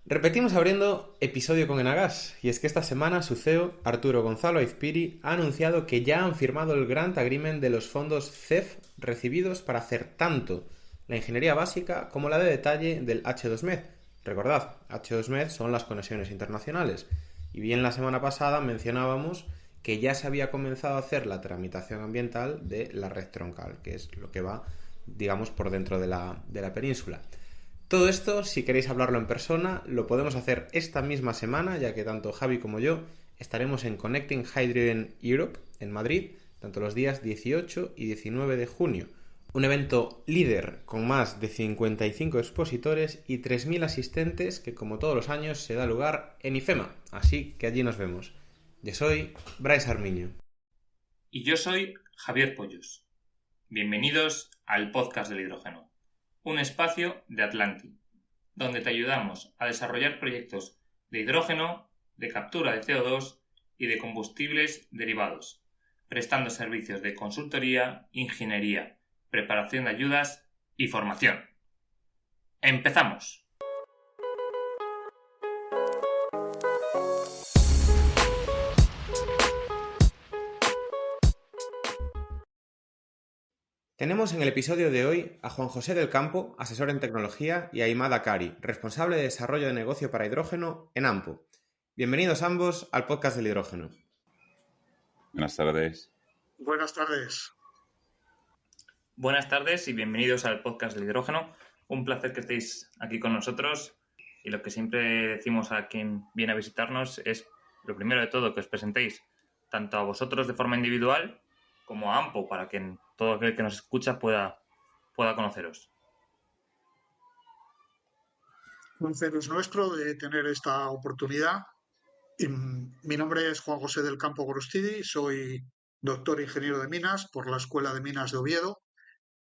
Repetimos abriendo episodio con Enagas, y es que esta semana su CEO, Arturo Gonzalo Aizpiri, ha anunciado que ya han firmado el Grant Agreement de los fondos CEF recibidos para hacer tanto la ingeniería básica como la de detalle del H2Med. Recordad, H2Med son las conexiones internacionales, y bien la semana pasada mencionábamos que ya se había comenzado a hacer la tramitación ambiental de la red troncal, que es lo que va, digamos, por dentro de la península. Todo esto, si queréis hablarlo en persona, lo podemos hacer esta misma semana, ya que tanto Javi como yo estaremos en Connecting Hydrogen Europe en Madrid, tanto los días 18 y 19 de junio. Un evento líder con más de 55 expositores y 3.000 asistentes que, como todos los años, se da lugar en IFEMA. Así que allí nos vemos. Yo soy Bryce Armiño. Y yo soy Javier Pollos. Bienvenidos al podcast del hidrógeno, un espacio de Atlantic, donde te ayudamos a desarrollar proyectos de hidrógeno, de captura de CO2 y de combustibles derivados, prestando servicios de consultoría, ingeniería, preparación de ayudas y formación. ¡Empezamos! Tenemos en el episodio de hoy a Juan José del Campo, asesor en tecnología, y a Imad Akari, responsable de desarrollo de negocio para hidrógeno en AMPO. Bienvenidos ambos al podcast del hidrógeno. Buenas tardes. Buenas tardes. Buenas tardes y bienvenidos al podcast del hidrógeno. Un placer que estéis aquí con nosotros, y lo que siempre decimos a quien viene a visitarnos es, lo primero de todo, que os presentéis tanto a vosotros de forma individual como a AMPO, para que todo aquel que nos escucha pueda conoceros. Un placer es nuestro de tener esta oportunidad. Mi nombre es Juan José del Campo Gorostidi, soy doctor ingeniero de minas por la Escuela de Minas de Oviedo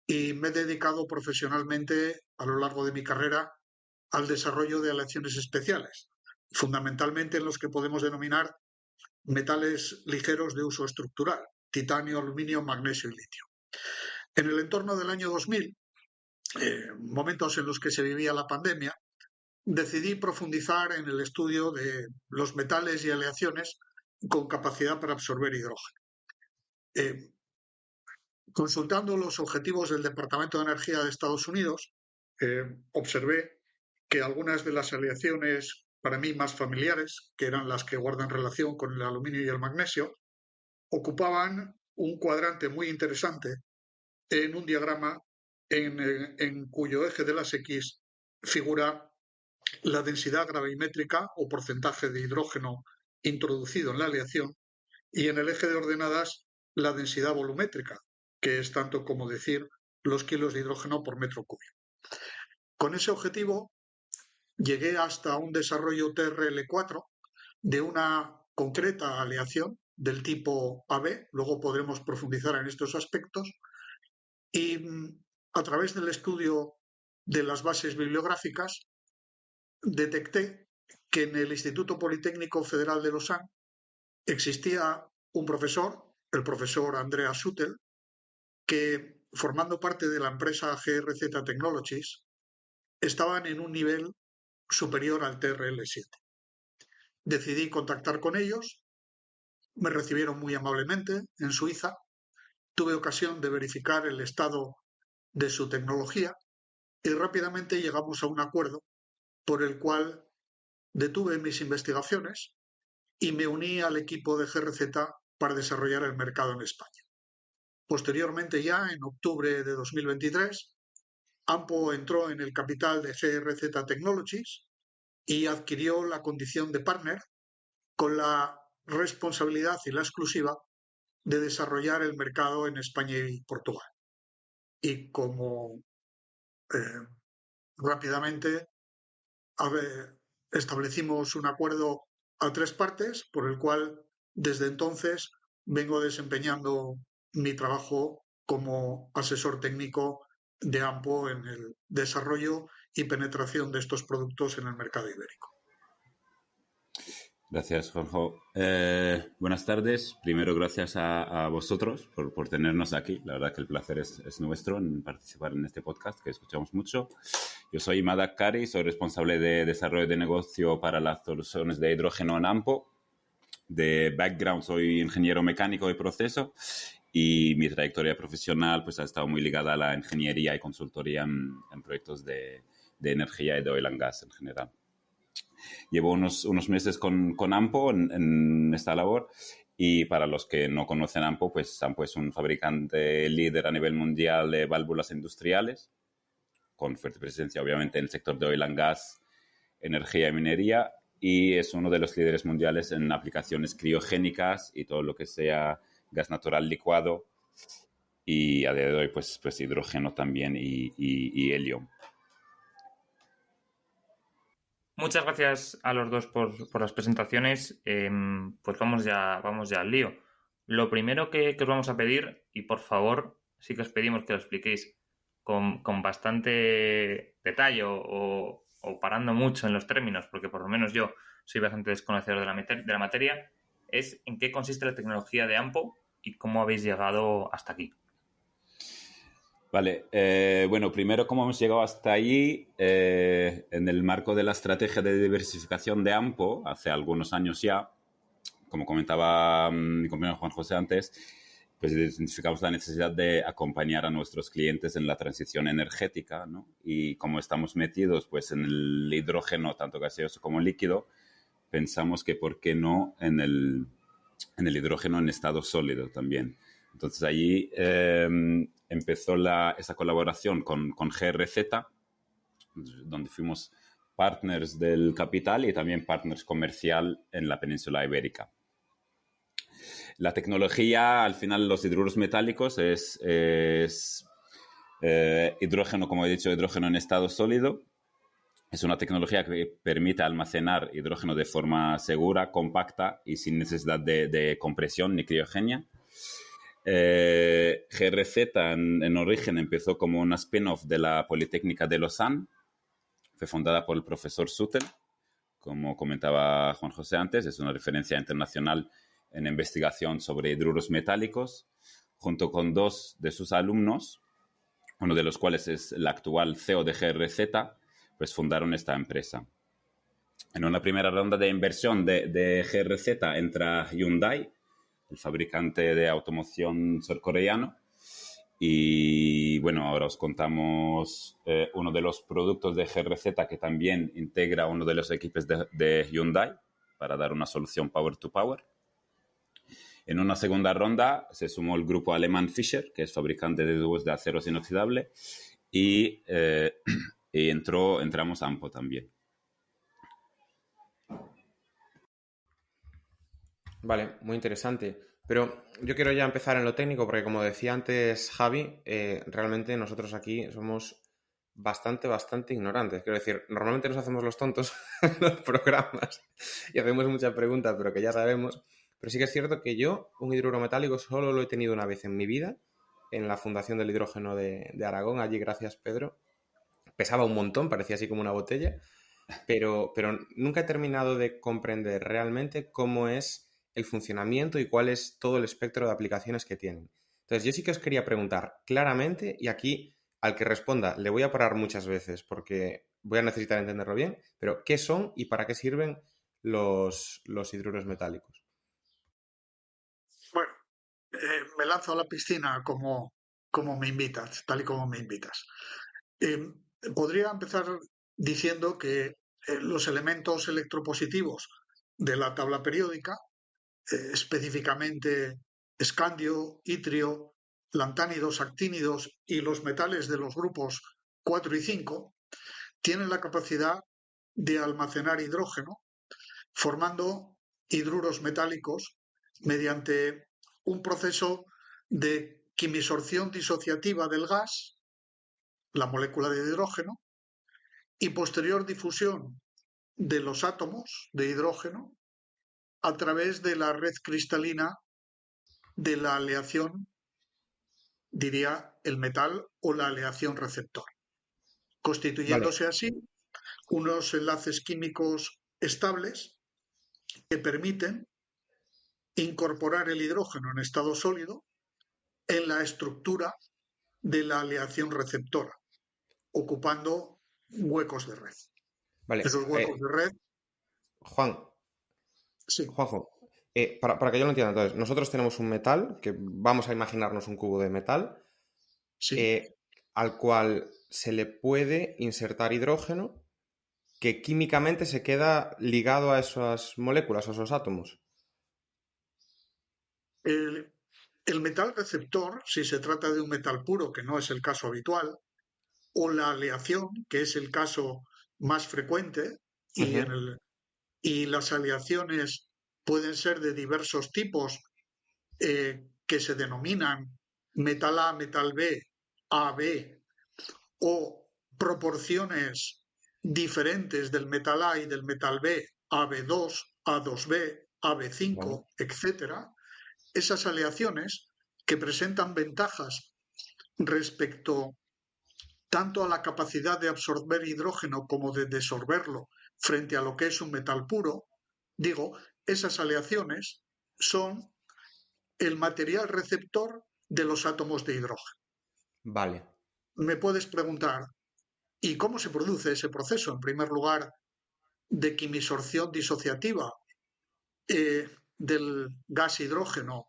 y me he dedicado profesionalmente a lo largo de mi carrera al desarrollo de aleaciones especiales, fundamentalmente en los que podemos denominar metales ligeros de uso estructural, titanio, aluminio, magnesio y litio. En el entorno del año 2000, momentos en los que se vivía la pandemia, decidí profundizar en el estudio de los metales y aleaciones con capacidad para absorber hidrógeno. Eh, Consultando los objetivos del Departamento de Energía de Estados Unidos, observé que algunas de las aleaciones para mí más familiares, que eran las que guardan relación con el aluminio y el magnesio, ocupaban un cuadrante muy interesante en un diagrama en cuyo eje de las X figura la densidad gravimétrica o porcentaje de hidrógeno introducido en la aleación, y en el eje de ordenadas la densidad volumétrica, que es tanto como decir los kilos de hidrógeno por metro cúbico. Con ese objetivo llegué hasta un desarrollo TRL4 de una concreta aleación del tipo AB, luego podremos profundizar en estos aspectos, y a través del estudio de las bases bibliográficas detecté que en el Instituto Politécnico Federal de Lausanne existía un profesor, el profesor Andreas Schuttel, que, formando parte de la empresa GRZ Technologies, estaban en un nivel superior al TRL7. Decidí contactar con ellos, me recibieron muy amablemente en Suiza, tuve ocasión de verificar el estado de su tecnología y rápidamente llegamos a un acuerdo por el cual detuve mis investigaciones y me uní al equipo de GRZ para desarrollar el mercado en España. Posteriormente, ya en octubre de 2023, AMPO entró en el capital de GRZ Technologies y adquirió la condición de partner con la responsabilidad y la exclusiva de desarrollar el mercado en España y Portugal. Y como rápidamente establecimos un acuerdo a tres partes por el cual desde entonces vengo desempeñando mi trabajo como asesor técnico de AMPO en el desarrollo y penetración de estos productos en el mercado ibérico. Gracias, Jorge. Buenas tardes. Primero, gracias a vosotros por tenernos aquí. La verdad que el placer es nuestro en participar en este podcast que escuchamos mucho. Yo soy Madak Kari, soy responsable de desarrollo de negocio para las soluciones de hidrógeno en AMPO. De background soy ingeniero mecánico de proceso y mi trayectoria profesional pues, ha estado muy ligada a la ingeniería y consultoría en proyectos de energía y de oil and gas en general. Llevo unos meses con AMPO en esta labor y para los que no conocen AMPO, pues AMPO es un fabricante líder a nivel mundial de válvulas industriales, con fuerte presencia obviamente en el sector de oil and gas, energía y minería, y es uno de los líderes mundiales en aplicaciones criogénicas y todo lo que sea gas natural licuado y a día de hoy pues hidrógeno también y helio. Muchas gracias a los dos por las presentaciones. Pues vamos ya al lío. Lo primero que os vamos a pedir, y por favor, sí que os pedimos que lo expliquéis con bastante detalle o parando mucho en los términos, porque por lo menos yo soy bastante desconocedor de la materia, es en qué consiste la tecnología de AMPO y cómo habéis llegado hasta aquí. Vale, bueno, primero cómo hemos llegado hasta allí en el marco de la estrategia de diversificación de AMPO, hace algunos años ya, como comentaba mi compañero Juan José antes, pues identificamos la necesidad de acompañar a nuestros clientes en la transición energética, ¿no? Y como estamos metidos pues en el hidrógeno, tanto gaseoso como líquido, pensamos que por qué no en el hidrógeno en estado sólido también. Entonces allí empezó esa colaboración con GRZ, donde fuimos partners del capital y también partners comercial en la península ibérica. La tecnología, al final, los hidruros metálicos es hidrógeno, como he dicho, hidrógeno en estado sólido. Es una tecnología que permite almacenar hidrógeno de forma segura, compacta y sin necesidad de compresión ni criogenia. GRZ en origen empezó como una spin-off de la Politécnica de Lausanne. Fue fundada por el profesor Sutel, como comentaba Juan José antes. Es una referencia internacional en investigación sobre hidruros metálicos, junto con dos de sus alumnos, uno de los cuales es el actual CEO de GRZ, pues fundaron esta empresa. En una primera ronda de inversión de GRZ entra Hyundai, el fabricante de automoción surcoreano. Y bueno, ahora os contamos uno de los productos de GRZ que también integra uno de los equipos de Hyundai para dar una solución Power to Power. En una segunda ronda se sumó el grupo alemán Fischer, que es fabricante de tubos de acero inoxidable, y entramos AMPO también. Vale, muy interesante. Pero yo quiero ya empezar en lo técnico porque, como decía antes Javi, realmente nosotros aquí somos bastante ignorantes. Quiero decir, normalmente nos hacemos los tontos en los programas y hacemos muchas preguntas, pero que ya sabemos. Pero sí que es cierto que yo un hidruro metálico solo lo he tenido una vez en mi vida, en la Fundación del Hidrógeno de Aragón. Allí, gracias, Pedro. Pesaba un montón, parecía así como una botella, pero nunca he terminado de comprender realmente cómo es el funcionamiento y cuál es todo el espectro de aplicaciones que tienen. Entonces, yo sí que os quería preguntar claramente, y aquí al que responda le voy a parar muchas veces porque voy a necesitar entenderlo bien, pero ¿qué son y para qué sirven los hidruros metálicos? Bueno, me lanzo a la piscina como me invitas, tal y como me invitas. Eh, Podría empezar diciendo que los elementos electropositivos de la tabla periódica, específicamente escandio, itrio, lantánidos, actínidos y los metales de los grupos 4 y 5, tienen la capacidad de almacenar hidrógeno formando hidruros metálicos mediante un proceso de quimisorción disociativa del gas, la molécula de hidrógeno, y posterior difusión de los átomos de hidrógeno a través de la red cristalina de la aleación, diría el metal, o la aleación receptor, Vale, constituyéndose así unos enlaces químicos estables que permiten incorporar el hidrógeno en estado sólido en la estructura de la aleación receptora, ocupando huecos de red. Vale, Esos huecos de red, Juan, sí, Juanjo, para que yo lo entienda, entonces, nosotros tenemos un metal, que vamos a imaginarnos un cubo de metal, sí. al cual se le puede insertar hidrógeno que químicamente se queda ligado a esas moléculas, a esos átomos. El, el metal receptor, si se trata de un metal puro, que no es el caso habitual, o la aleación, que es el caso más frecuente, y, Ujú. y las aleaciones pueden ser de diversos tipos que se denominan metal A, metal B, AB, o proporciones diferentes del metal A y del metal B, AB2, A2B, Vale, AB5, etcétera, esas aleaciones que presentan ventajas respecto tanto a la capacidad de absorber hidrógeno como de desorberlo frente a lo que es un metal puro, digo, esas aleaciones son el material receptor de los átomos de hidrógeno. vale. Me puedes preguntar, ¿y cómo se produce ese proceso? En primer lugar, de quimisorción disociativa del gas hidrógeno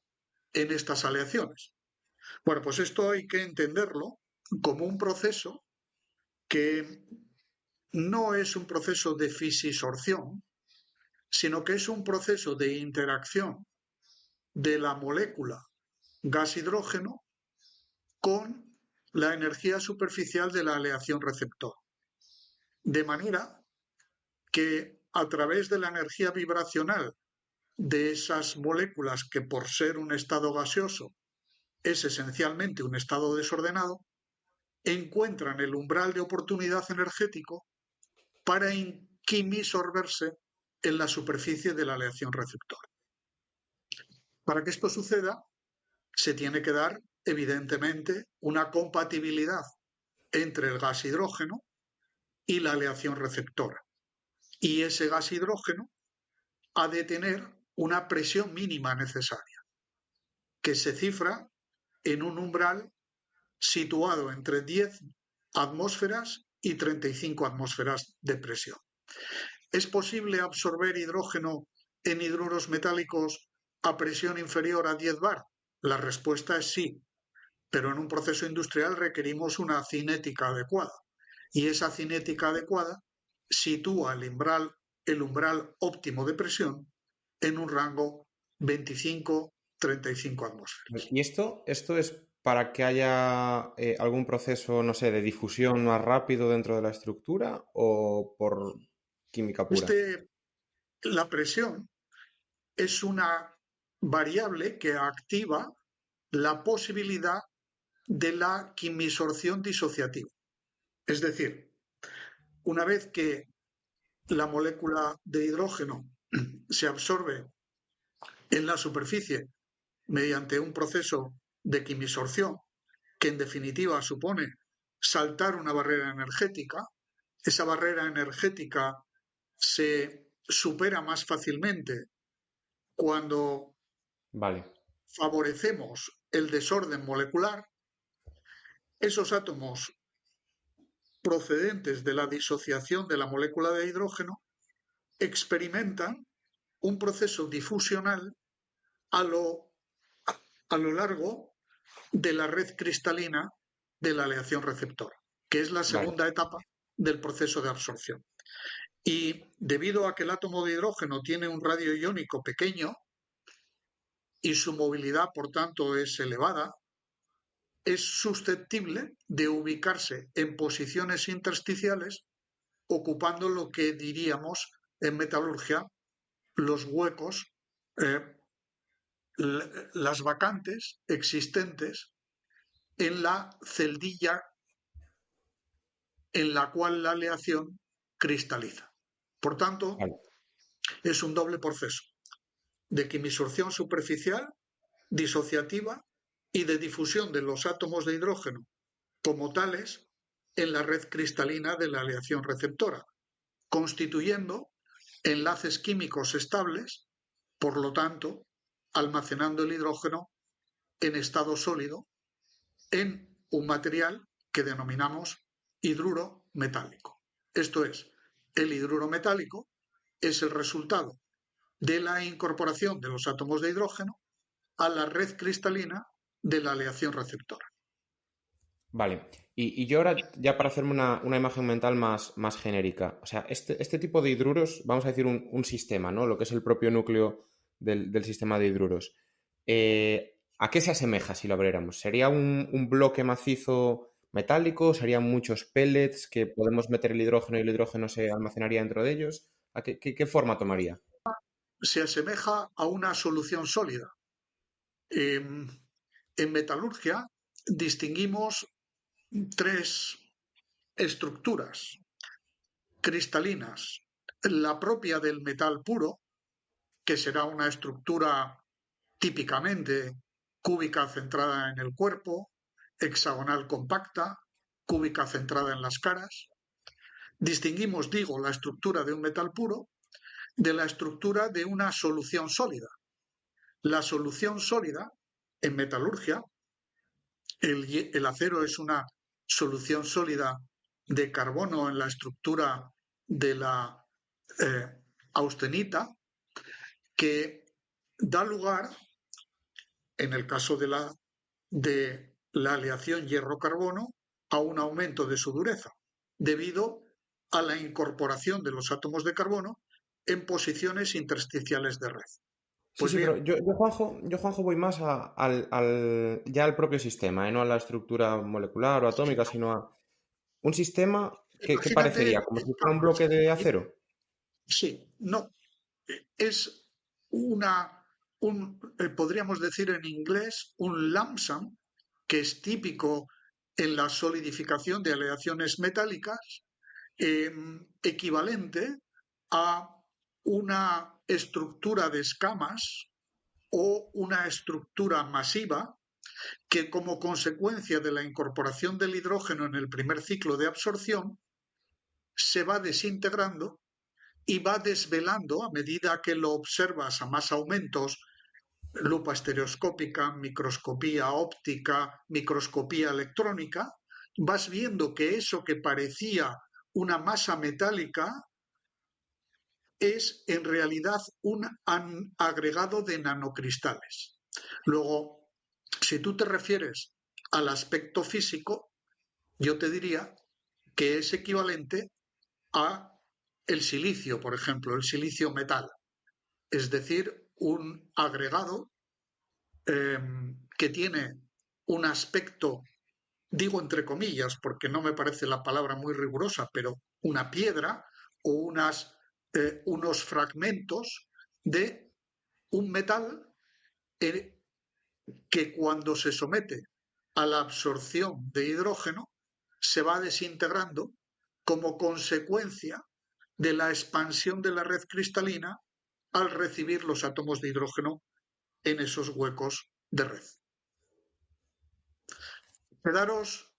en estas aleaciones. Bueno, pues esto hay que entenderlo como un proceso que no es un proceso de fisisorción, sino que es un proceso de interacción de la molécula gas hidrógeno con la energía superficial de la aleación receptor. De manera que a través de la energía vibracional de esas moléculas, que por ser un estado gaseoso es esencialmente un estado desordenado, encuentran el umbral de oportunidad energético para quimisorberse en la superficie de la aleación receptora. Para que esto suceda, se tiene que dar, evidentemente, una compatibilidad entre el gas hidrógeno y la aleación receptora. Y ese gas hidrógeno ha de tener una presión mínima necesaria, que se cifra en un umbral situado entre 10 atmósferas y 35 atmósferas de presión. ¿Es posible absorber hidrógeno en hidruros metálicos a presión inferior a 10 bar? La respuesta es sí, pero en un proceso industrial requerimos una cinética adecuada. Y esa cinética adecuada sitúa el umbral óptimo de presión en un rango 25-35 atmósferas. ¿Y esto es para que haya algún proceso, no sé, de difusión más rápido dentro de la estructura o por química pura? La presión es una variable que activa la posibilidad de la quimisorción disociativa. Es decir, una vez que la molécula de hidrógeno se absorbe en la superficie mediante un proceso de quimisorción, que en definitiva supone saltar una barrera energética, esa barrera energética se supera más fácilmente cuando Vale, favorecemos el desorden molecular. Esos átomos procedentes de la disociación de la molécula de hidrógeno experimentan un proceso difusional a lo, a lo largo de la red cristalina de la aleación receptora, que es la vale, segunda etapa del proceso de absorción. Y debido a que el átomo de hidrógeno tiene un radio iónico pequeño y su movilidad, por tanto, es elevada, es susceptible de ubicarse en posiciones intersticiales, ocupando lo que diríamos en metalurgia los huecos, eh, las vacantes existentes en la celdilla en la cual la aleación cristaliza. Por tanto, vale. es un doble proceso de quimisorción superficial, disociativa y de difusión de los átomos de hidrógeno como tales en la red cristalina de la aleación receptora, constituyendo enlaces químicos estables, por lo tanto, almacenando el hidrógeno en estado sólido en un material que denominamos hidruro metálico. Esto es, el hidruro metálico es el resultado de la incorporación de los átomos de hidrógeno a la red cristalina de la aleación receptora. Vale. Y yo ahora, ya para hacerme una imagen mental más genérica, o sea, este tipo de hidruros, vamos a decir un sistema, ¿no? Lo que es el propio núcleo del sistema de hidruros. ¿A qué se asemeja si lo abriéramos? ¿Sería un bloque macizo metálico? ¿Serían muchos pellets que podemos meter el hidrógeno y el hidrógeno se almacenaría dentro de ellos? ¿A qué forma tomaría? Se asemeja a una solución sólida. En metalurgia distinguimos tres estructuras cristalinas. La propia del metal puro, que será una estructura típicamente cúbica centrada en el cuerpo, hexagonal compacta, cúbica centrada en las caras. Distinguimos, digo, la estructura de un metal puro de la estructura de una solución sólida. La solución sólida, en metalurgia, el acero es una solución sólida de carbono en la estructura de la austenita, que da lugar, en el caso de la aleación hierro-carbono, a un aumento de su dureza, debido a la incorporación de los átomos de carbono en posiciones intersticiales de red. Sí, Pues sí, pero bien, Juanjo, voy más ya al propio sistema, ¿eh? No a la estructura molecular o atómica, sino a un sistema que imagínate, parecería como si fuera un bloque de acero. sí, no, es podríamos decir en inglés, un lump sum, que es típico en la solidificación de aleaciones metálicas, equivalente a una estructura de escamas o una estructura masiva que, como consecuencia de la incorporación del hidrógeno en el primer ciclo de absorción, se va desintegrando y va desvelando a medida que lo observas a más aumentos, lupa estereoscópica, microscopía óptica, microscopía electrónica, vas viendo que eso que parecía una masa metálica es en realidad un agregado de nanocristales. Luego, si tú te refieres al aspecto físico, yo te diría que es equivalente a el silicio, por ejemplo, el silicio metal, es decir, un agregado que tiene un aspecto, digo entre comillas, porque no me parece la palabra muy rigurosa, pero una piedra o unos fragmentos de un metal que cuando se somete a la absorción de hidrógeno se va desintegrando como consecuencia de la expansión de la red cristalina al recibir los átomos de hidrógeno en esos huecos de red. Quedaros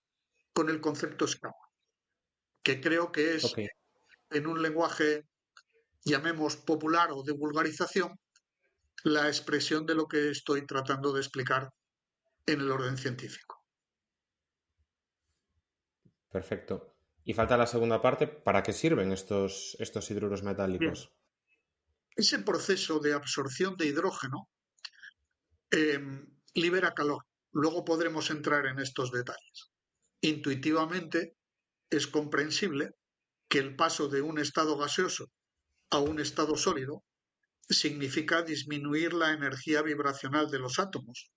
con el concepto escama, que creo que es, Ok, en un lenguaje, llamemos popular o de vulgarización, la expresión de lo que estoy tratando de explicar en el orden científico. perfecto. Y falta la segunda parte, ¿para qué sirven estos hidruros Bien, metálicos? ese proceso de absorción de hidrógeno eh, libera calor. Luego podremos entrar en estos detalles. Intuitivamente es comprensible que el paso de un estado gaseoso a un estado sólido significa disminuir la energía vibracional de los átomos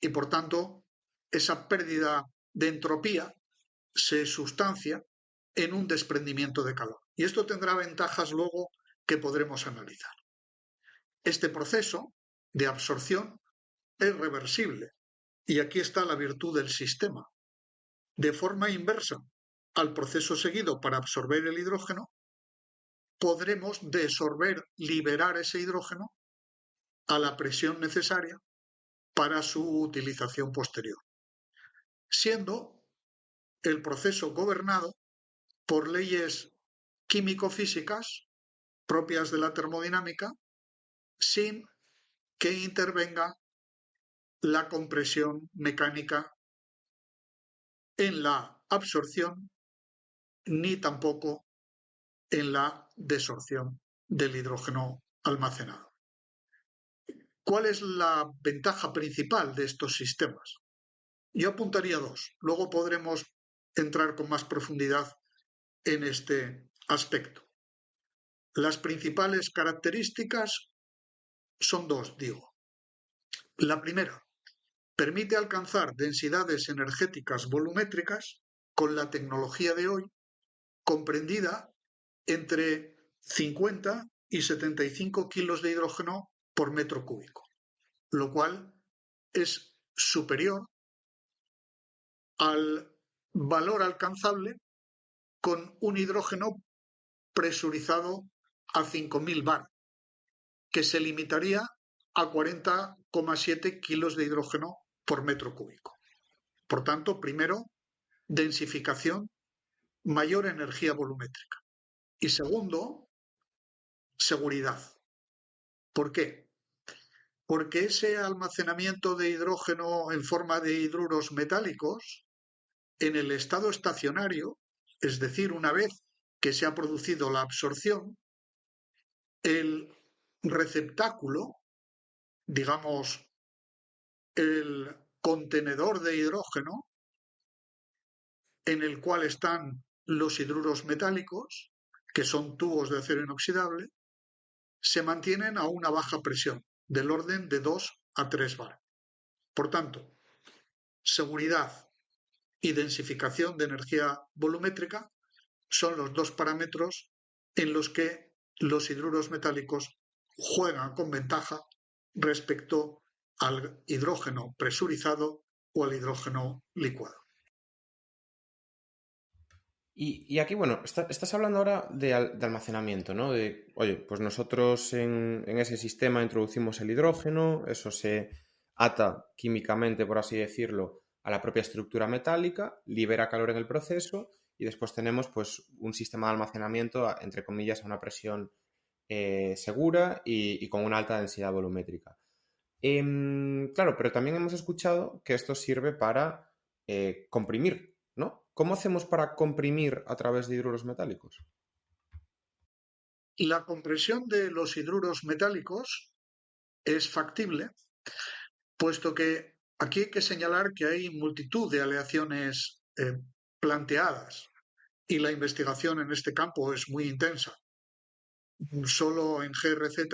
y, por tanto, esa pérdida de entropía se sustancia en un desprendimiento de calor. Y esto tendrá ventajas luego que podremos analizar. Este proceso de absorción es reversible y aquí está la virtud del sistema. De forma inversa al proceso seguido para absorber el hidrógeno, podremos desorber, liberar ese hidrógeno a la presión necesaria para su utilización posterior, siendo el proceso gobernado por leyes químico-físicas propias de la termodinámica sin que intervenga la compresión mecánica en la absorción ni tampoco en la desorción del hidrógeno almacenado. ¿Cuál es la ventaja principal de estos sistemas? Yo apuntaría dos, luego podremos entrar con más profundidad en este aspecto. Las principales características son dos, digo. La primera, permite alcanzar densidades energéticas volumétricas con la tecnología de hoy, comprendida entre 50 y 75 kilos de hidrógeno por metro cúbico, lo cual es superior al valor alcanzable con un hidrógeno presurizado a 5.000 bar, que se limitaría a 40,7 kilos de hidrógeno por metro cúbico. Por tanto, primero, densificación, mayor energía volumétrica. Y segundo, seguridad. ¿Por qué? Porque ese almacenamiento de hidrógeno en forma de hidruros metálicos, en el estado estacionario, es decir, una vez que se ha producido la absorción, el receptáculo, digamos, el contenedor de hidrógeno en el cual están los hidruros metálicos, que son tubos de acero inoxidable, se mantienen a una baja presión, del orden de 2 a 3 bar. Por tanto, seguridad y densificación de energía volumétrica son los dos parámetros en los que los hidruros metálicos juegan con ventaja respecto al hidrógeno presurizado o al hidrógeno licuado. Y aquí, bueno, estás hablando ahora de almacenamiento, ¿no? De, oye, pues nosotros en ese sistema introducimos el hidrógeno, eso se ata químicamente, por así decirlo, a la propia estructura metálica, libera calor en el proceso y después tenemos pues un sistema de almacenamiento, entre comillas, a una presión segura y con una alta densidad volumétrica. Claro, pero también hemos escuchado que esto sirve para comprimir, ¿no? ¿Cómo hacemos para comprimir a través de hidruros metálicos? La compresión de los hidruros metálicos es factible, puesto que aquí hay que señalar que hay multitud de aleaciones planteadas y la investigación en este campo es muy intensa. Solo en GRZ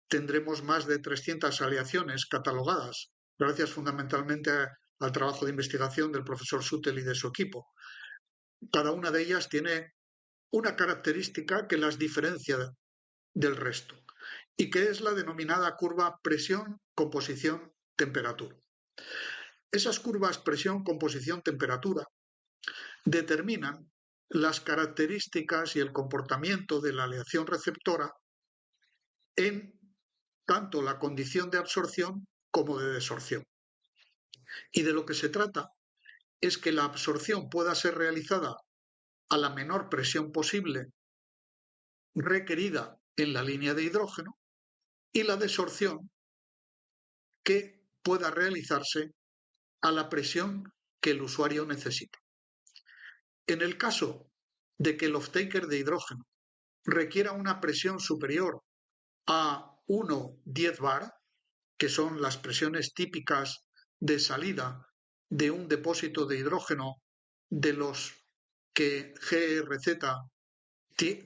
tendremos más de 300 aleaciones catalogadas, gracias fundamentalmente al trabajo de investigación del profesor Suttel y de su equipo. Cada una de ellas tiene una característica que las diferencia del resto y que es la denominada curva presión, composición, temperatura. Esas curvas presión, composición, temperatura determinan las características y el comportamiento de la aleación receptora en tanto la condición de absorción como de desorción. Y de lo que se trata es que la absorción pueda ser realizada a la menor presión posible requerida en la línea de hidrógeno y la desorción que pueda realizarse a la presión que el usuario necesita. En el caso de que el off-taker de hidrógeno requiera una presión superior a 1,10 bar, que son las presiones típicas de salida de un depósito de hidrógeno de los que GRZ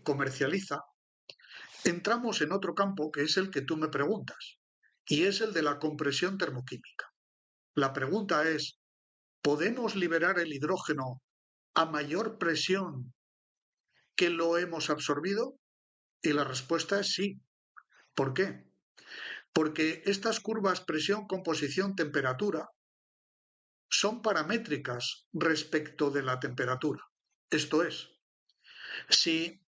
comercializa, entramos en otro campo que es el que tú me preguntas, y es el de la compresión termoquímica. La pregunta es, ¿podemos liberar el hidrógeno a mayor presión que lo hemos absorbido? Y la respuesta es sí. ¿Por qué? Porque estas curvas presión, composición, temperatura son paramétricas respecto de la temperatura. Esto es, si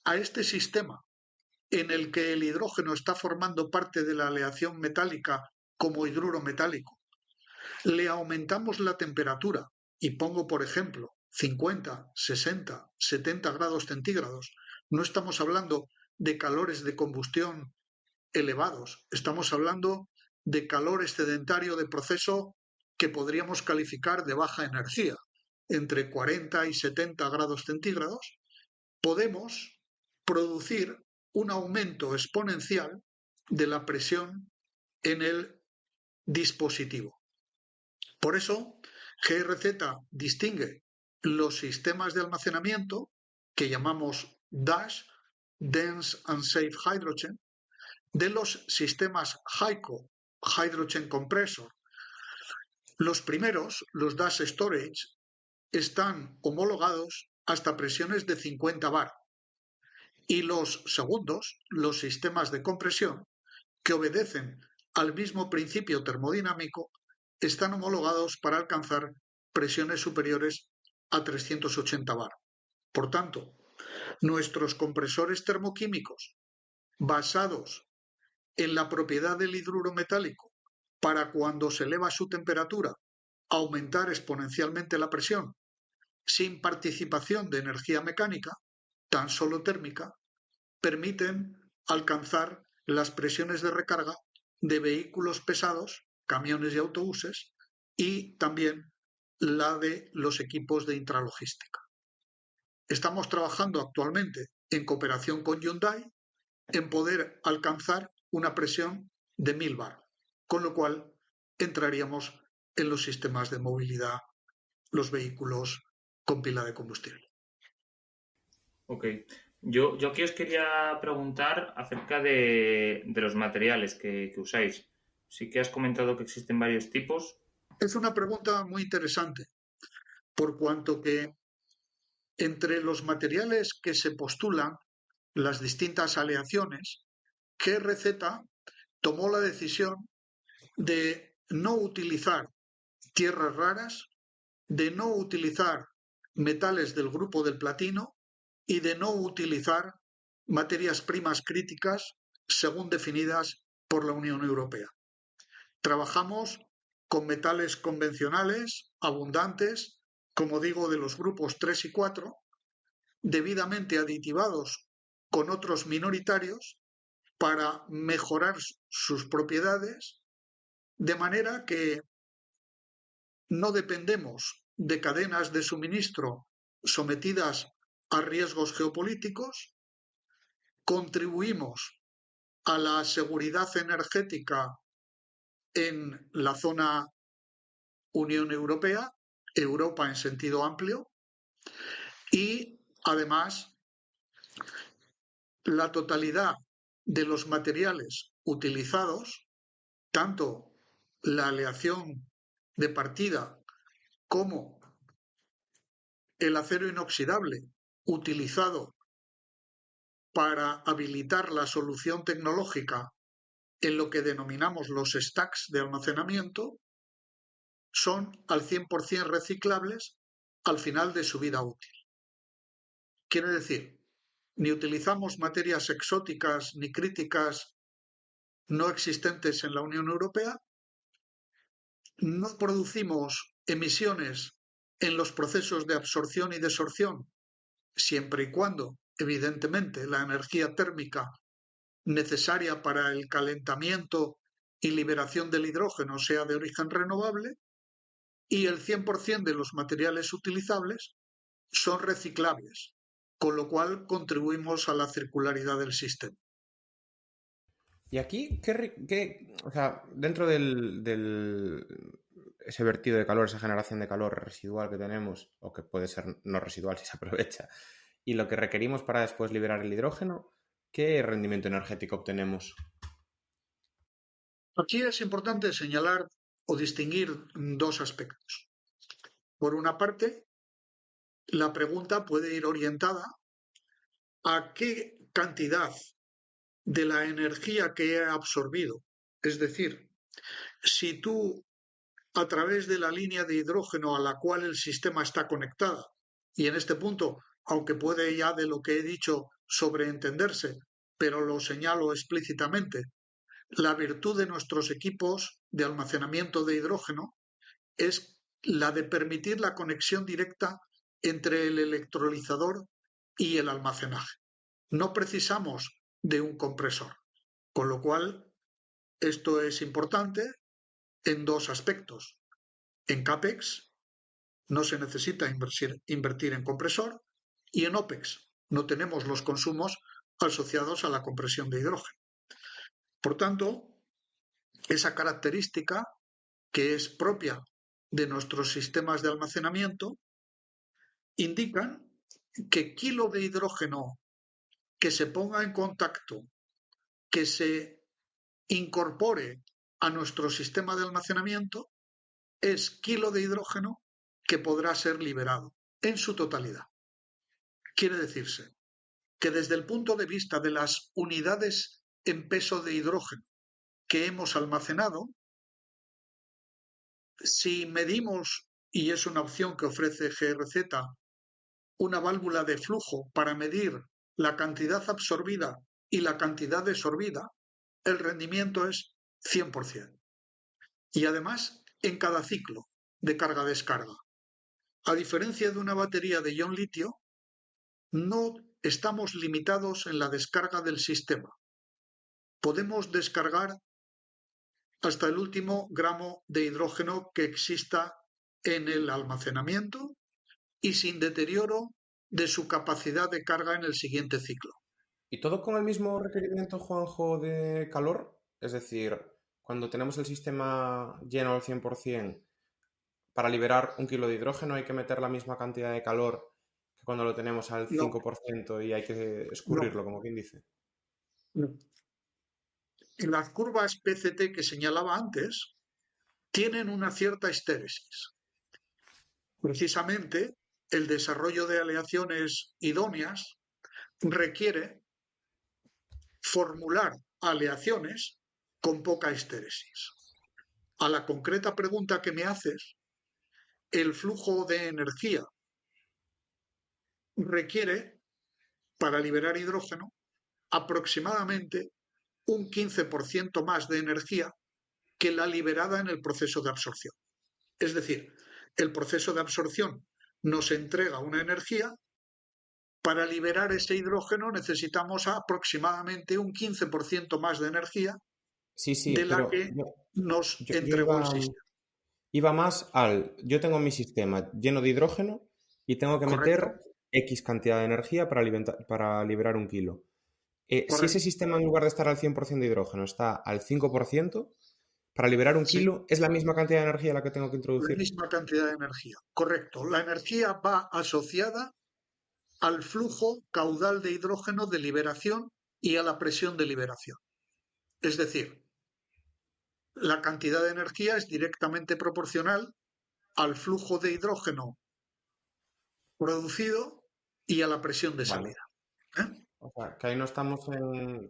a este sistema en el que el hidrógeno está formando parte de la aleación metálica como hidruro metálico, le aumentamos la temperatura y pongo, por ejemplo, 50, 60, 70 grados centígrados, no estamos hablando de calores de combustión elevados, estamos hablando de calor excedentario de proceso que podríamos calificar de baja energía, entre 40 y 70 grados centígrados, podemos producir un aumento exponencial de la presión en el dispositivo. Por eso, GRZ distingue los sistemas de almacenamiento, que llamamos DASH, Dense and Safe Hydrogen, de los sistemas HYCO, Hydrogen Compressor. Los primeros, los DASH Storage, están homologados hasta presiones de 50 bar, y los segundos, los sistemas de compresión, que obedecen al mismo principio termodinámico, están homologados para alcanzar presiones superiores a 380 bar. Por tanto, nuestros compresores termoquímicos, basados en la propiedad del hidruro metálico, para cuando se eleva su temperatura, aumentar exponencialmente la presión, sin participación de energía mecánica, tan solo térmica, permiten alcanzar las presiones de recarga de vehículos pesados, camiones y autobuses, y también la de los equipos de intralogística. Estamos trabajando actualmente en cooperación con Hyundai en poder alcanzar una presión de 1000 bar, con lo cual entraríamos en los sistemas de movilidad, los vehículos con pila de combustible. Ok. Yo aquí os quería preguntar acerca de los materiales que usáis. Sí que has comentado que existen varios tipos. Es una pregunta muy interesante, por cuanto que entre los materiales que se postulan, las distintas aleaciones, GRZ tomó la decisión de no utilizar tierras raras, de no utilizar metales del grupo del platino y de no utilizar materias primas críticas según definidas por la Unión Europea. Trabajamos con metales convencionales, abundantes, como digo, de los grupos 3 y 4, debidamente aditivados con otros minoritarios para mejorar sus propiedades, de manera que no dependemos de cadenas de suministro sometidas a riesgos geopolíticos, contribuimos a la seguridad energética en la zona Unión Europea, Europa en sentido amplio, y además la totalidad de los materiales utilizados, tanto la aleación de partida como el acero inoxidable utilizado para habilitar la solución tecnológica en lo que denominamos los stacks de almacenamiento, son al 100% reciclables al final de su vida útil. Quiere decir, ni utilizamos materias exóticas ni críticas no existentes en la Unión Europea, no producimos emisiones en los procesos de absorción y desorción, siempre y cuando, evidentemente, la energía térmica necesaria para el calentamiento y liberación del hidrógeno sea de origen renovable, y el 100% de los materiales utilizables son reciclables, con lo cual contribuimos a la circularidad del sistema. Y aquí, o sea, dentro ese vertido de calor, esa generación de calor residual que tenemos, o que puede ser no residual si se aprovecha, y lo que requerimos para después liberar el hidrógeno, ¿qué rendimiento energético obtenemos? Aquí es importante señalar o distinguir dos aspectos. Por una parte, la pregunta puede ir orientada a qué cantidad de la energía que he absorbido. Es decir, si tú a través de la línea de hidrógeno a la cual el sistema está conectada, y en este punto, aunque puede ya de lo que he dicho sobreentenderse, pero lo señalo explícitamente, la virtud de nuestros equipos de almacenamiento de hidrógeno es la de permitir la conexión directa entre el electrolizador y el almacenaje. No precisamos de un compresor. Con lo cual, esto es importante en dos aspectos. En CAPEX no se necesita invertir en compresor y en OPEX no tenemos los consumos asociados a la compresión de hidrógeno. Por tanto, esa característica que es propia de nuestros sistemas de almacenamiento indican que kilo de hidrógeno que se ponga en contacto, que se incorpore a nuestro sistema de almacenamiento, es kilo de hidrógeno que podrá ser liberado en su totalidad. Quiere decirse que desde el punto de vista de las unidades en peso de hidrógeno que hemos almacenado, si medimos, y es una opción que ofrece GRZ, una válvula de flujo para medir la cantidad absorbida y la cantidad desorbida, el rendimiento es 100%. Y además, en cada ciclo de carga-descarga. A diferencia de una batería de ion litio, no estamos limitados en la descarga del sistema. Podemos descargar hasta el último gramo de hidrógeno que exista en el almacenamiento y sin deterioro de su capacidad de carga en el siguiente ciclo. ¿Y todo con el mismo requerimiento, Juanjo, de calor? Es decir, cuando tenemos el sistema lleno al 100%, para liberar 1 kilo de hidrógeno hay que meter la misma cantidad de calor que cuando lo tenemos al No, 5% y hay que no, escurrirlo, como quien dice. no. En las curvas PCT que señalaba antes, tienen una cierta estéresis. Precisamente, el desarrollo de aleaciones idóneas requiere formular aleaciones con poca estéresis. A la concreta pregunta que me haces, el flujo de energía requiere, para liberar hidrógeno, aproximadamente un 15% más de energía que la liberada en el proceso de absorción. Es decir, el proceso de absorción nos entrega una energía. Para liberar ese hidrógeno necesitamos aproximadamente un 15% más de energía Sí, sí, de la pero que nos yo entregó el sistema. iba más al... Yo tengo mi sistema lleno de hidrógeno y tengo que ¿Correcto? meter X cantidad de energía para liberar 1 kilo. Si ese Correcto. sistema en lugar de estar al 100% de hidrógeno está al 5%, para liberar un Sí, kilo es la misma cantidad de energía la que tengo que la introducir. misma cantidad de energía. Correcto. La energía va asociada al flujo caudal de hidrógeno de liberación y a la presión de liberación. Es decir, la cantidad de energía es directamente proporcional al flujo de hidrógeno producido y a la presión de Vale. salida. ¿Eh? O sea, que ahí no estamos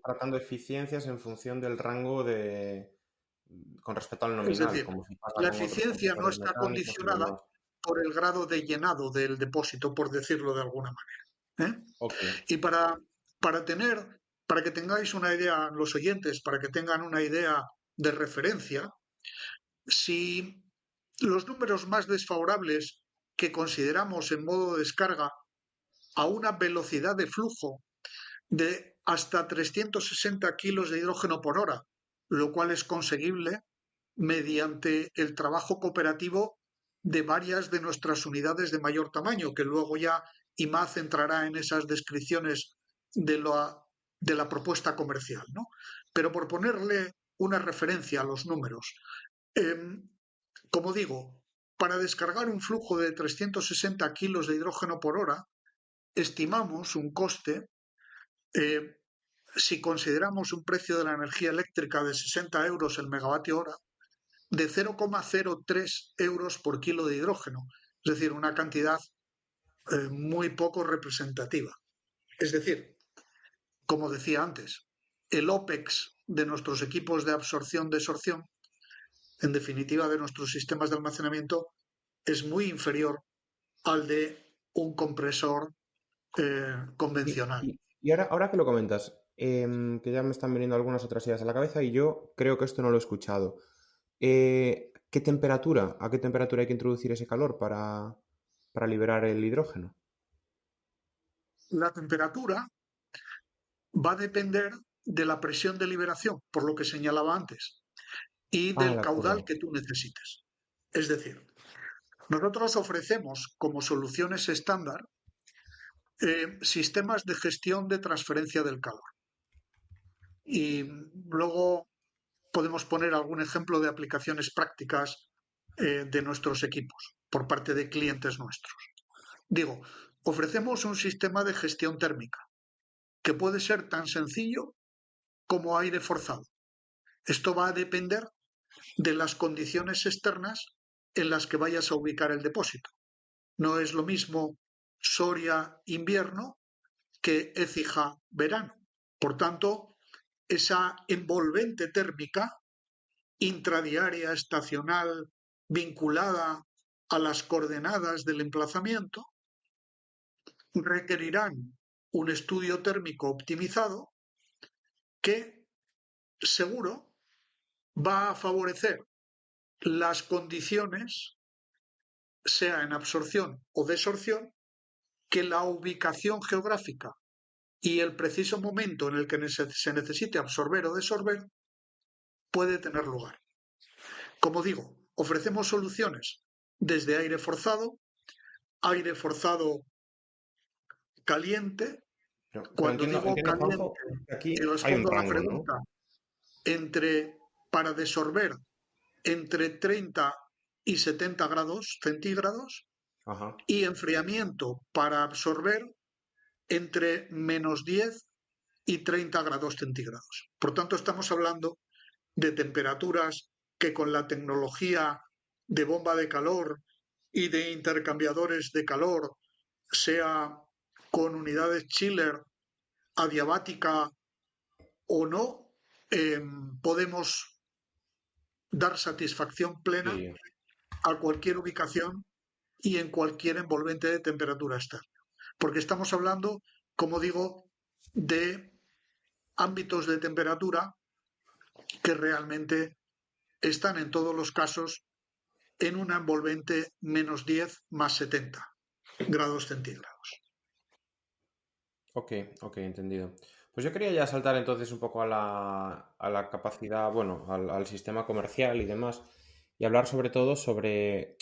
tratando eficiencias en función del rango con respecto al Es nominal, decir, como si pasa la con otros eficiencia no compresores está mecánicos y condicionada demás. por el grado de llenado del depósito, por decirlo de alguna manera. ¿Eh? Ok. Y para que tengáis una idea, los oyentes, para que tengan una idea de referencia, si los números más desfavorables que consideramos en modo de descarga a una velocidad de flujo de hasta 360 kilos de hidrógeno por hora, lo cual es conseguible mediante el trabajo cooperativo de varias de nuestras unidades de mayor tamaño, que luego ya IMAZ entrará en esas descripciones de la propuesta comercial, ¿no? Pero por ponerle una referencia a los números, eh, como digo, para descargar un flujo de 360 kilos de hidrógeno por hora, estimamos un coste, eh, si consideramos un precio de la energía eléctrica de 60 euros el megavatio hora, de 0,03 euros por kilo de hidrógeno, es decir, una cantidad muy poco representativa. Es decir, como decía antes, el OPEX de nuestros equipos de absorción-desorción, en definitiva de nuestros sistemas de almacenamiento, es muy inferior al de un compresor Y, convencional. y ahora que lo comentas, que ya me están viniendo algunas otras ideas a la cabeza y yo creo que esto no lo he escuchado. ¿A qué temperatura hay que introducir ese calor para liberar el hidrógeno? La temperatura va a depender de la presión de liberación, por lo que señalaba antes, y del De caudal acuerdo. que tú necesites. Es decir, nosotros ofrecemos como soluciones estándar sistemas de gestión de transferencia del calor. Y luego podemos poner algún ejemplo de aplicaciones prácticas de nuestros equipos por parte de clientes nuestros. Digo, ofrecemos un sistema de gestión térmica que puede ser tan sencillo como aire forzado. Esto va a depender de las condiciones externas en las que vayas a ubicar el depósito. No es lo mismo Soria invierno que Écija verano. Por tanto, esa envolvente térmica intradiaria estacional vinculada a las coordenadas del emplazamiento requerirán un estudio térmico optimizado que seguro va a favorecer las condiciones, sea en absorción o desorción, que la ubicación geográfica y el preciso momento en el que se necesite absorber o desorber puede tener lugar. Como digo, ofrecemos soluciones desde aire forzado caliente. Pero Cuando entiendo, digo caliente, Juanjo, que y aquí hay un respondo a la rango, ¿no? pregunta, para desorber entre 30 y 70 grados centígrados Ajá. y enfriamiento para absorber entre -10 y 30 grados centígrados. Por tanto, estamos hablando de temperaturas que con la tecnología de bomba de calor y de intercambiadores de calor, sea con unidades chiller adiabática o no, podemos dar satisfacción plena Sí. a cualquier ubicación y en cualquier envolvente de temperatura externa. Porque estamos hablando, como digo, de ámbitos de temperatura que realmente están en todos los casos en una envolvente -10 +70 grados centígrados. Ok, ok, entendido. Pues yo quería ya saltar entonces un poco a la capacidad, bueno, al sistema comercial y demás, y hablar sobre todo sobre,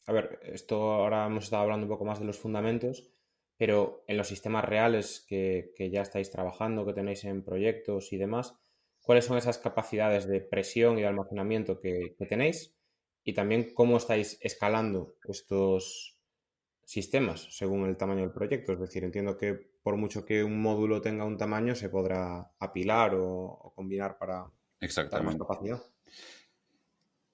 a ver, esto ahora hemos estado hablando un poco más de los fundamentos, pero en los sistemas reales que ya estáis trabajando, que tenéis en proyectos y demás, ¿cuáles son esas capacidades de presión y de almacenamiento que tenéis? Y también cómo estáis escalando estos sistemas según el tamaño del proyecto. Es decir, entiendo que por mucho que un módulo tenga un tamaño, se podrá apilar o combinar para dar más Exactamente. capacidad.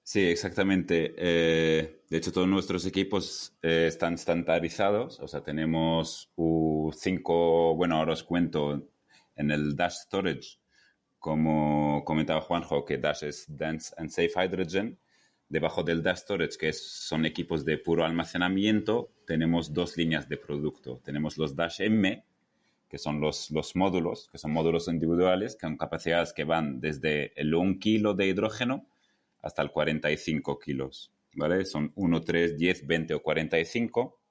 Sí, exactamente. De hecho, todos nuestros equipos están estandarizados. O sea, tenemos 5, bueno, ahora os cuento en el Dash Storage, como comentaba Juanjo, que Dash es Dense and Safe Hydrogen. Debajo del Dash Storage, que son equipos de puro almacenamiento, tenemos 2 líneas de producto. Tenemos los Dash M, que son los módulos, que son módulos individuales, con capacidades que van desde el 1 kilo de hidrógeno hasta el 45 kilos, ¿vale? Son 1, 3, 10, 20 o 45.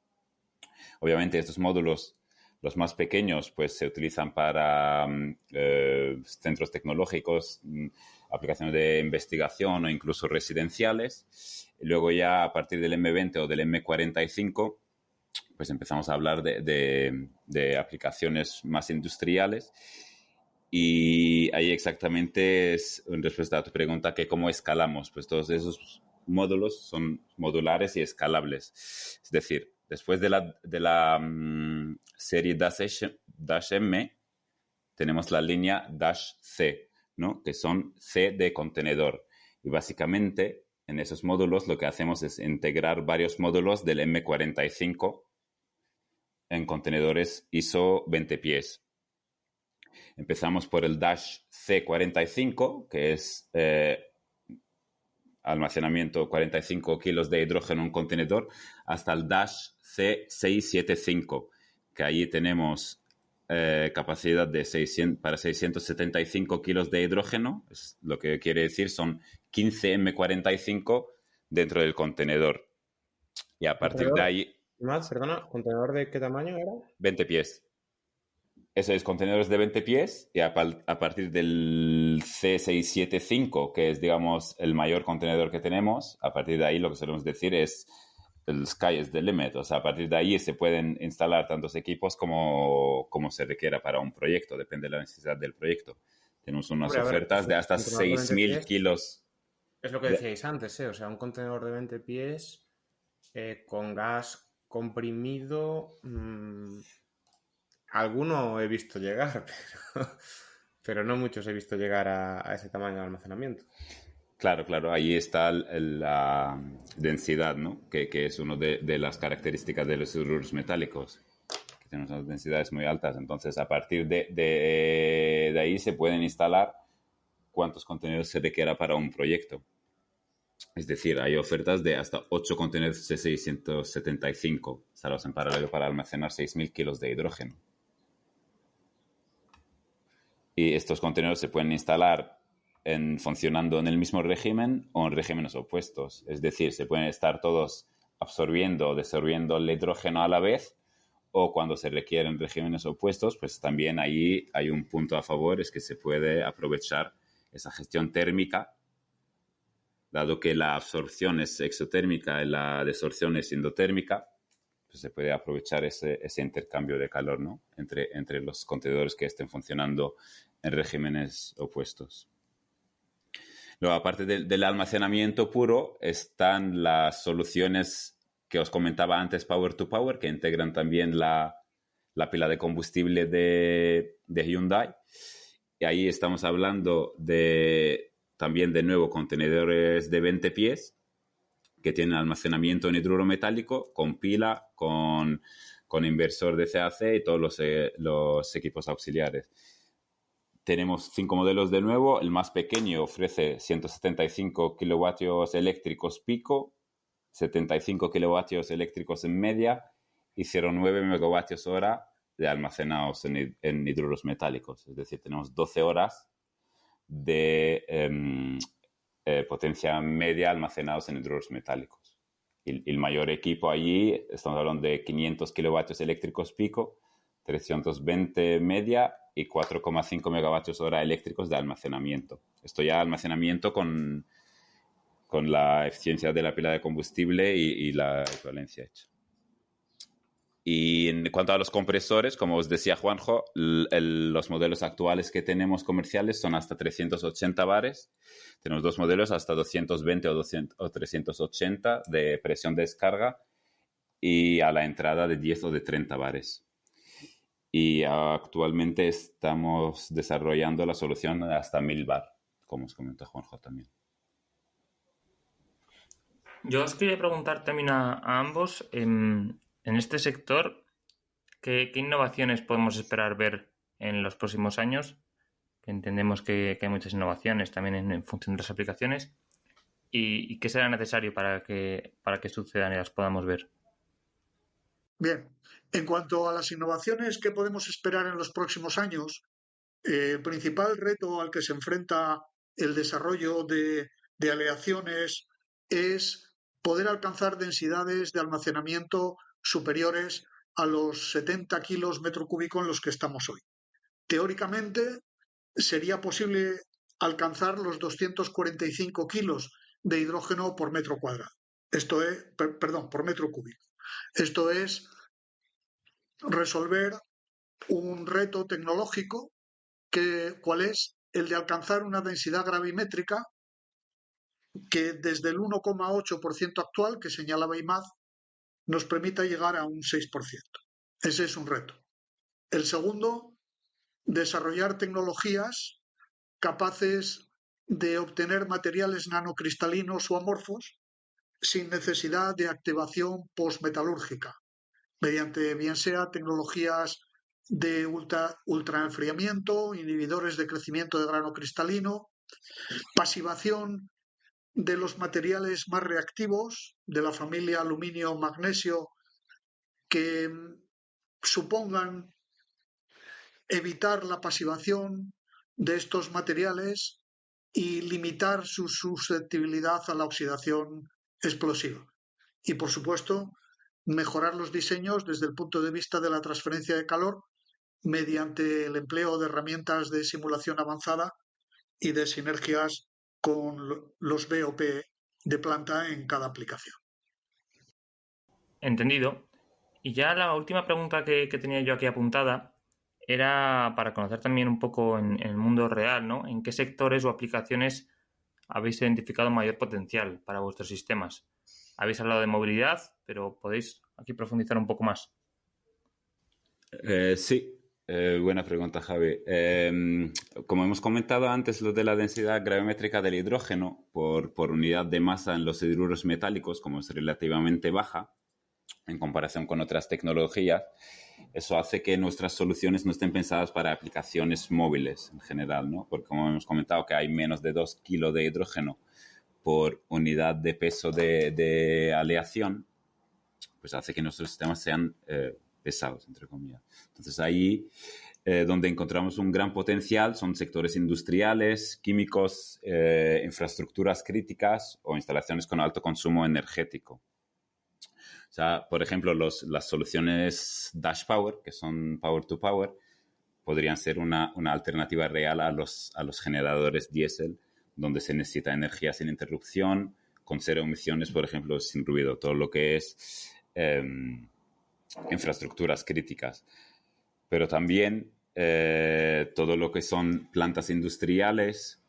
Obviamente estos módulos, los más pequeños, pues se utilizan para centros tecnológicos, aplicaciones de investigación o incluso residenciales. Y luego ya a partir del M20 o del M45, pues empezamos a hablar de aplicaciones más industriales. Y ahí exactamente es, en respuesta a tu pregunta, que cómo escalamos. Pues todos esos módulos son modulares y escalables. Es decir, después de la serie Dash M, tenemos la línea Dash C, ¿no? Que son C de contenedor. Y básicamente, en esos módulos lo que hacemos es integrar varios módulos del M45 en contenedores ISO 20 pies. Empezamos por el Dash C45, que es almacenamiento 45 kilos de hidrógeno en un contenedor, hasta el Dash C675, que allí tenemos capacidad para 675 kilos de hidrógeno, es lo que quiere decir son 15 M45 dentro del contenedor. Y a partir de ¿Contenedor, ahí, más, perdona, contenedor de qué tamaño era? 20 pies. Eso es, contenedores de 20 pies y a partir del C675, que es, digamos, el mayor contenedor que tenemos, a partir de ahí lo que solemos decir es el sky is the limit. O sea, a partir de ahí se pueden instalar tantos equipos como se requiera para un proyecto, depende de la necesidad del proyecto. Tenemos unas Hombre, a ver, ofertas de hasta un contenedor de 20 6.000 pies kilos. es lo que decíais antes, ¿eh? O sea, un contenedor de 20 pies con gas comprimido. Alguno he visto llegar, pero no muchos he visto llegar a ese tamaño de almacenamiento. Claro, claro, ahí está la densidad, ¿no? Que es una de las características de los hidruros metálicos, que tenemos unas densidades muy altas. Entonces, a partir de ahí se pueden instalar cuántos contenedores se requiera para un proyecto. Es decir, hay ofertas de hasta 8 contenedores C675 instalados en paralelo para almacenar 6.000 kilos de hidrógeno. Y estos contenedores se pueden instalar funcionando en el mismo régimen o en regímenes opuestos. Es decir, se pueden estar todos absorbiendo o desorbiendo el hidrógeno a la vez, o cuando se requieren regímenes opuestos, pues también ahí hay un punto a favor, es que se puede aprovechar esa gestión térmica, dado que la absorción es exotérmica y la desorción es endotérmica, pues se puede aprovechar ese intercambio de calor, ¿no? entre los contenedores que estén funcionando en regímenes opuestos. Luego, aparte del almacenamiento puro, están las soluciones que os comentaba antes, Power to Power, que integran también la pila de combustible de Hyundai. Y ahí estamos hablando también de nuevo contenedores de 20 pies que tienen almacenamiento en hidruro metálico, con pila, con inversor de CAC y todos los equipos auxiliares. Tenemos 5 modelos de nuevo. El más pequeño ofrece 175 kilovatios eléctricos pico, 75 kilovatios eléctricos en media y 0,9 megavatios hora de almacenados en hidruros metálicos. Es decir, tenemos 12 horas de potencia media almacenados en hidruros metálicos. Y el mayor equipo allí, estamos hablando de 500 kilovatios eléctricos pico, 320 media y 4,5 megavatios hora eléctricos de almacenamiento. Esto ya almacenamiento con la eficiencia de la pila de combustible y la equivalencia hecha. Y en cuanto a los compresores, como os decía Juanjo, los modelos actuales que tenemos comerciales son hasta 380 bares. Tenemos dos modelos hasta 220 o 380 de presión de descarga y a la entrada de 10 o de 30 bares. Y actualmente estamos desarrollando la solución de hasta 1000 bar, como os comentó Juanjo también. Yo os quería preguntar también a ambos, en este sector, ¿qué innovaciones podemos esperar ver en los próximos años? Que entendemos que hay muchas innovaciones también en función de las aplicaciones. ¿Y qué será necesario para que sucedan y las podamos ver? Bien, en cuanto a las innovaciones que podemos esperar en los próximos años, el principal reto al que se enfrenta el desarrollo de aleaciones es poder alcanzar densidades de almacenamiento superiores a los 70 kilos metro cúbico en los que estamos hoy. Teóricamente, sería posible alcanzar los 245 kilos de hidrógeno por metro cuadrado. Esto es, perdón, por metro cúbico. Esto es resolver un reto tecnológico ¿cuál es? El de alcanzar una densidad gravimétrica que desde el 1,8% actual que señalaba IMAD nos permita llegar a un 6%. Ese es un reto. El segundo, desarrollar tecnologías capaces de obtener materiales nanocristalinos o amorfos sin necesidad de activación postmetalúrgica, mediante bien sea tecnologías de ultraenfriamiento, inhibidores de crecimiento de grano cristalino, pasivación de los materiales más reactivos de la familia aluminio-magnesio que supongan evitar la pasivación de estos materiales y limitar su susceptibilidad a la oxidación explosiva. Y, por supuesto, mejorar los diseños desde el punto de vista de la transferencia de calor mediante el empleo de herramientas de simulación avanzada y de sinergias con los BOP de planta en cada aplicación. Entendido. Y ya la última pregunta que tenía yo aquí apuntada era para conocer también un poco en el mundo real, ¿no? ¿En qué sectores o aplicaciones habéis identificado mayor potencial para vuestros sistemas? Habéis hablado de movilidad, pero ¿podéis aquí profundizar un poco más? Sí, buena pregunta, Javi. Como hemos comentado antes, lo de la densidad gravimétrica del hidrógeno por unidad de masa en los hidruros metálicos, como es relativamente baja en comparación con otras tecnologías, eso hace que nuestras soluciones no estén pensadas para aplicaciones móviles en general, ¿no? Porque como hemos comentado que hay menos de 2 kilos de hidrógeno por unidad de peso de aleación, pues hace que nuestros sistemas sean pesados, entre comillas. Entonces ahí donde encontramos un gran potencial son sectores industriales, químicos, infraestructuras críticas o instalaciones con alto consumo energético. O sea, por ejemplo, las soluciones Dash Power, que son Power to Power, podrían ser una alternativa real a los generadores diésel, donde se necesita energía sin interrupción, con cero emisiones, por ejemplo, sin ruido, todo lo que es infraestructuras críticas. Pero también todo lo que son plantas industriales,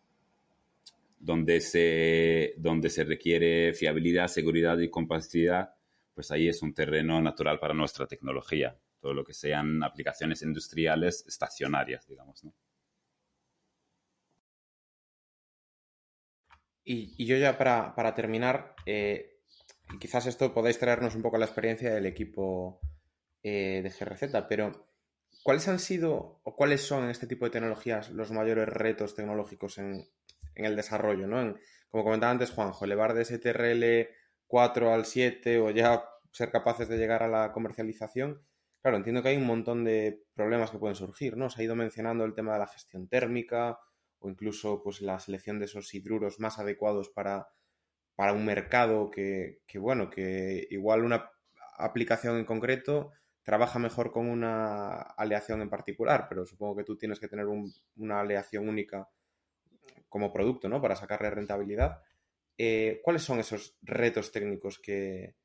donde se requiere fiabilidad, seguridad y compatibilidad, pues ahí es un terreno natural para nuestra tecnología. Todo lo que sean aplicaciones industriales estacionarias, digamos, ¿no? Y yo ya para terminar, quizás esto podáis traernos un poco la experiencia del equipo de GRZ, pero ¿cuáles han sido o cuáles son en este tipo de tecnologías los mayores retos tecnológicos en el desarrollo, ¿no? Como comentaba antes Juanjo, elevar de STRL 4 al 7 o ya ser capaces de llegar a la comercialización. Claro, entiendo que hay un montón de problemas que pueden surgir, ¿no? Se ha ido mencionando el tema de la gestión térmica o incluso pues la selección de esos hidruros más adecuados para un mercado bueno, que igual una aplicación en concreto trabaja mejor con una aleación en particular, pero supongo que tú tienes que tener una aleación única como producto, ¿no? Para sacarle rentabilidad. ¿Cuáles son esos retos técnicos que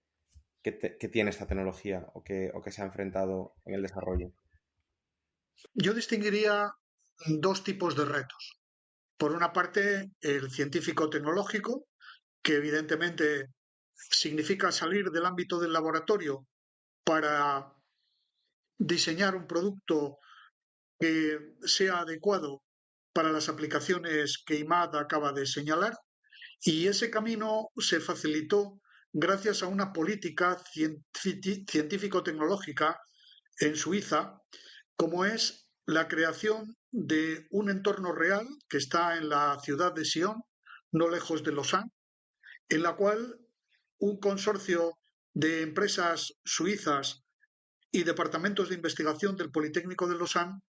tiene esta tecnología o que se ha enfrentado en el desarrollo? Yo distinguiría dos tipos de retos. Por una parte, el científico-tecnológico, que evidentemente significa salir del ámbito del laboratorio para diseñar un producto que sea adecuado para las aplicaciones que IMAD acaba de señalar. Y ese camino se facilitó gracias a una política científico-tecnológica en Suiza, como es la creación de un entorno real que está en la ciudad de Sion, no lejos de Lausanne, en la cual un consorcio de empresas suizas y departamentos de investigación del Politécnico de Lausanne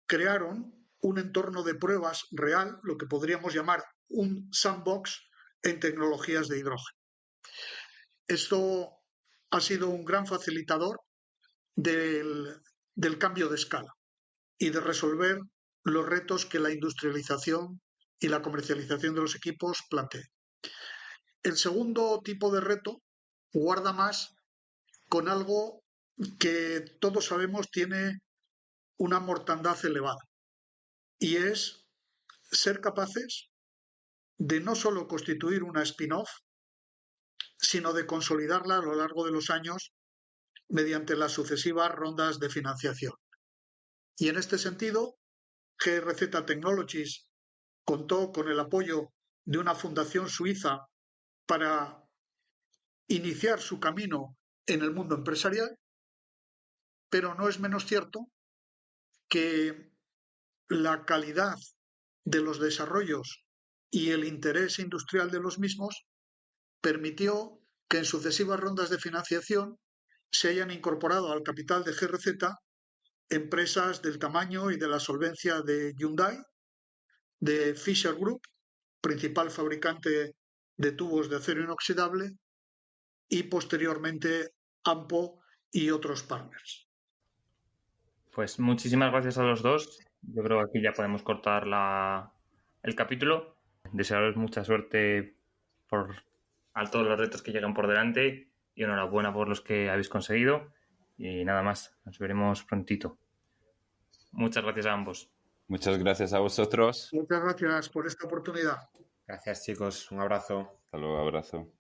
crearon un entorno de pruebas real, lo que podríamos llamar un sandbox en tecnologías de hidrógeno. Esto ha sido un gran facilitador del cambio de escala y de resolver los retos que la industrialización y la comercialización de los equipos plantea. El segundo tipo de reto guarda más con algo que todos sabemos tiene una mortandad elevada, y es ser capaces de no solo constituir una spin-off, sino de consolidarla a lo largo de los años mediante las sucesivas rondas de financiación. Y en este sentido, GRZ Technologies contó con el apoyo de una fundación suiza para iniciar su camino en el mundo empresarial, pero no es menos cierto que la calidad de los desarrollos y el interés industrial de los mismos permitió que en sucesivas rondas de financiación se hayan incorporado al capital de GRZ empresas del tamaño y de la solvencia de Hyundai, de Fisher Group, principal fabricante de tubos de acero inoxidable, y posteriormente AMPO y otros partners. Pues muchísimas gracias a los dos. Yo creo que aquí ya podemos cortar el capítulo. Desearos mucha suerte a todos los retos que llegan por delante y enhorabuena por los que habéis conseguido. Y nada más, nos veremos prontito. Muchas gracias a ambos. Muchas gracias a vosotros. Muchas gracias por esta oportunidad. Gracias, chicos. Un abrazo. Hasta luego, abrazo.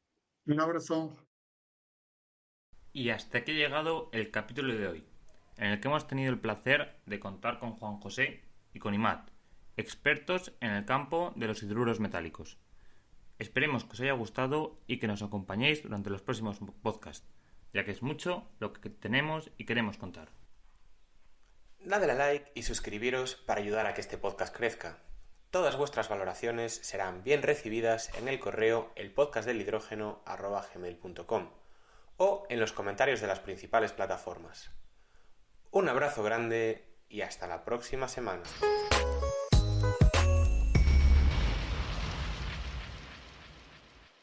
Un abrazo. Y hasta aquí ha llegado el capítulo de hoy, en el que hemos tenido el placer de contar con Juan José y con Imad, expertos en el campo de los hidruros metálicos. Esperemos que os haya gustado y que nos acompañéis durante los próximos podcasts, ya que es mucho lo que tenemos y queremos contar. Dadle a like y suscribiros para ayudar a que este podcast crezca. Todas vuestras valoraciones serán bien recibidas en el correo elpodcastdelhidrógeno@gmail.com o en los comentarios de las principales plataformas. Un abrazo grande y hasta la próxima semana.